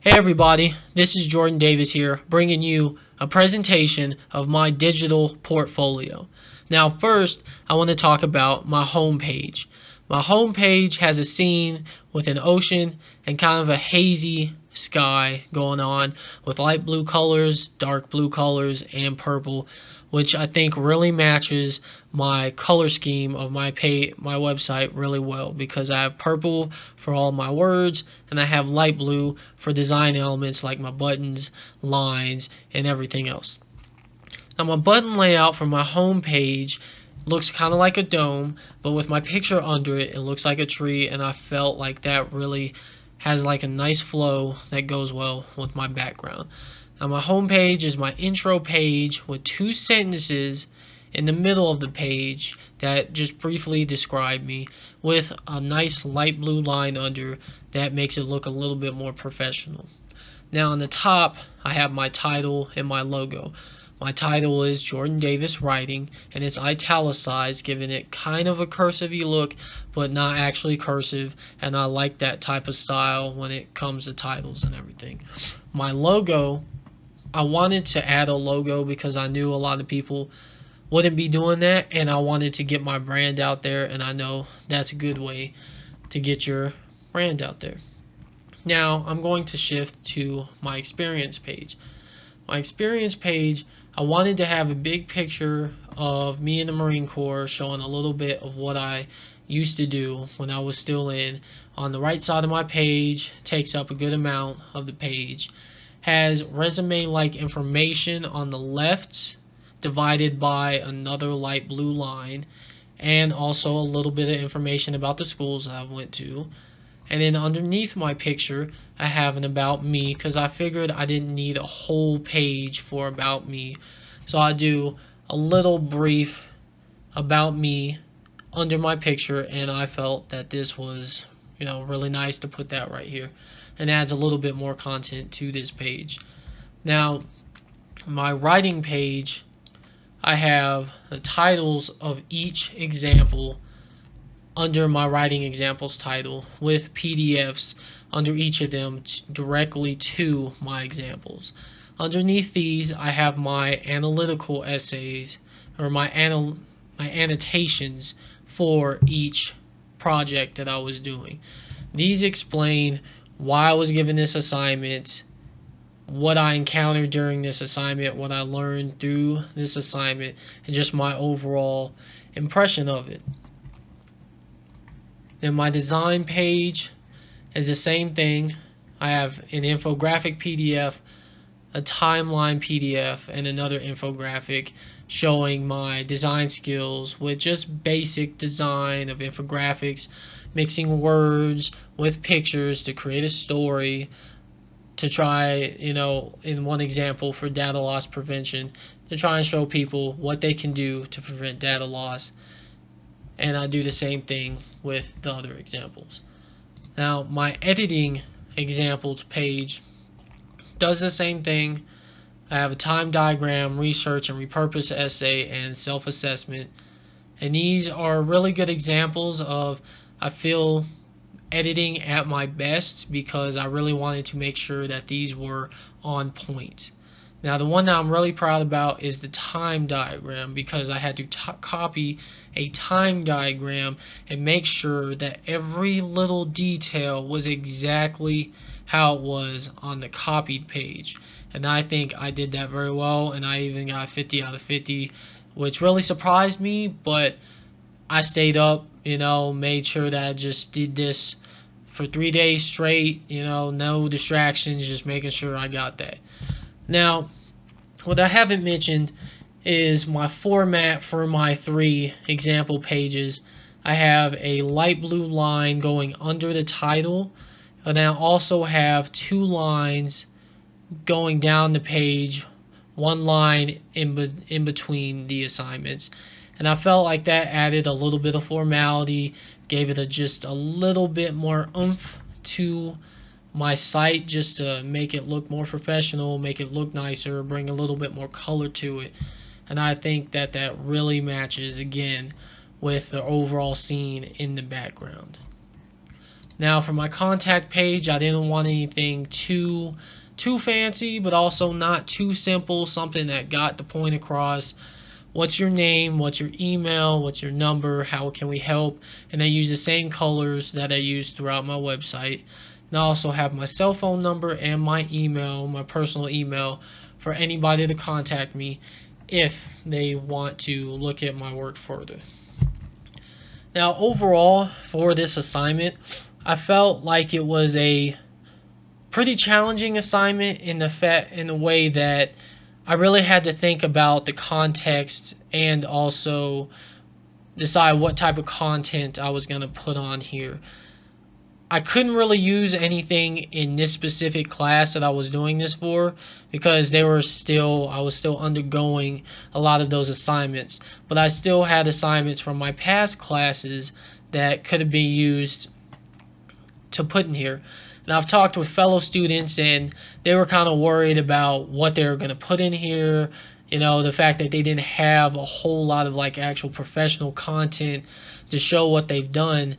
Hey everybody, this is Jordan Davis here, bringing you a presentation of my digital portfolio. Now first, I want to talk about my home page. My home page has a scene with an ocean and kind of a hazy sky going on with light blue colors, dark blue colors, and purple, which I think really matches my color scheme of my website really well, because I have purple for all my words and I have light blue for design elements like my buttons, lines, and everything else. Now my button layout for my home page looks kind of like a dome, but with my picture under it, it looks like a tree, and I felt like that really has like a nice flow that goes well with my background. Now my home page is my intro page with two sentences in the middle of the page that just briefly describe me, with a nice light blue line under that makes it look a little bit more professional. Now on the top, I have my title and my logo. My title is Jordan Davis Writing, and it's italicized, giving it kind of a cursive-y look, but not actually cursive, and I like that type of style when it comes to titles and everything. My logo, I wanted to add a logo because I knew a lot of people wouldn't be doing that, and I wanted to get my brand out there, and I know that's a good way to get your brand out there. Now I'm going to shift to my experience page. My experience page, I wanted to have a big picture of me in the Marine Corps, showing a little bit of what I used to do when I was still in. On the right side of my page, takes up a good amount of the page, has resume-like information on the left, divided by another light blue line, and also a little bit of information about the schools that I went to. And then underneath my picture, I have an about me, because I figured I didn't need a whole page for about me. So I do a little brief about me under my picture, and I felt that this was, really nice to put that right here, and adds a little bit more content to this page. Now, my writing page, I have the titles of each example under my writing examples title, with PDFs under each of them directly to my examples. Underneath these, I have my analytical essays, or my annotations for each project that I was doing. These explain why I was given this assignment, what I encountered during this assignment, what I learned through this assignment, and just my overall impression of it. Then my design page is the same thing. I have an infographic PDF, a timeline PDF, and another infographic showing my design skills with just basic design of infographics, mixing words with pictures to create a story, to try, in one example for data loss prevention, to try and show people what they can do to prevent data loss. And I do the same thing with the other examples. Now, my editing examples page does the same thing. I have a time diagram, research and repurpose essay, and self-assessment. And these are really good examples of, I feel, editing at my best, because I really wanted to make sure that these were on point. Now the one that I'm really proud about is the time diagram, because I had to copy a time diagram and make sure that every little detail was exactly how it was on the copied page. And I think I did that very well, and I even got 50 out of 50, which really surprised me, but I stayed up, made sure that I just did this for 3 days straight, no distractions, just making sure I got that. Now, what I haven't mentioned is my format for my 3 example pages. I have a light blue line going under the title, and I also have 2 lines going down the page, 1 line in between the assignments. And I felt like that added a little bit of formality, gave it just a little bit more oomph to my site, just to make it look more professional, make it look nicer, bring a little bit more color to it. And I think that that really matches again with the overall scene in the background. Now for my contact page, I didn't want anything too fancy, but also not too simple, something that got the point across. What's your name, what's your email, what's your number, how can we help? And I use the same colors that I use throughout my website. And I also have my cell phone number and my email, my personal email, for anybody to contact me if they want to look at my work further. Now overall, for this assignment, I felt like it was a pretty challenging assignment in the way that I really had to think about the context and also decide what type of content I was going to put on here. I couldn't really use anything in this specific class that I was doing this for because I was still undergoing a lot of those assignments, but I still had assignments from my past classes that could have been used to put in here. And I've talked with fellow students and they were kind of worried about what they were going to put in here. You know, the fact that they didn't have a whole lot of like actual professional content to show what they've done.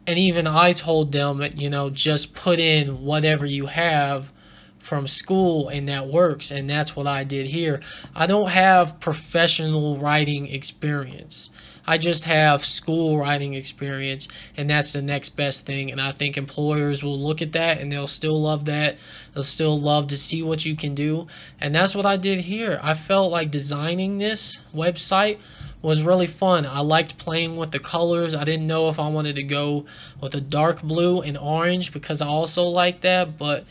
And even I told them, you know, just put in whatever you have from school and that works. And that's what I did here. I don't have professional writing experience. I just have school writing experience, and that's the next best thing. And I think employers will look at that and they'll still love that. They'll still love to see what you can do. And that's what I did here. I felt like designing this website was really fun. I liked playing with the colors. I didn't know if I wanted to go with a dark blue and orange because I also like that, but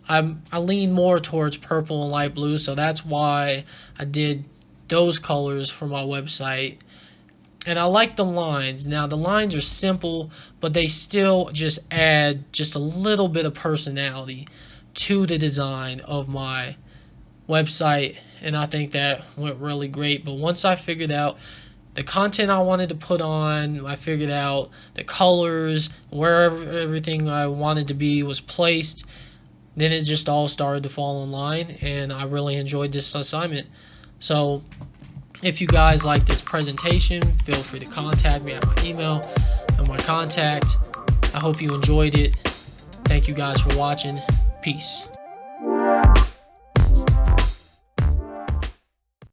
I lean more towards purple and light blue, so that's why I did those colors for my website. And I like the lines. Now the lines are simple, but they still just add just a little bit of personality to the design of my website, and I think that went really great. But once I figured out the content I wanted to put on, I figured out the colors, where everything I wanted to be was placed, then it just all started to fall in line, and I really enjoyed this assignment. So if you guys like this presentation, feel free to contact me at my email and my contact. I hope you enjoyed it. Thank you guys for watching. Peace.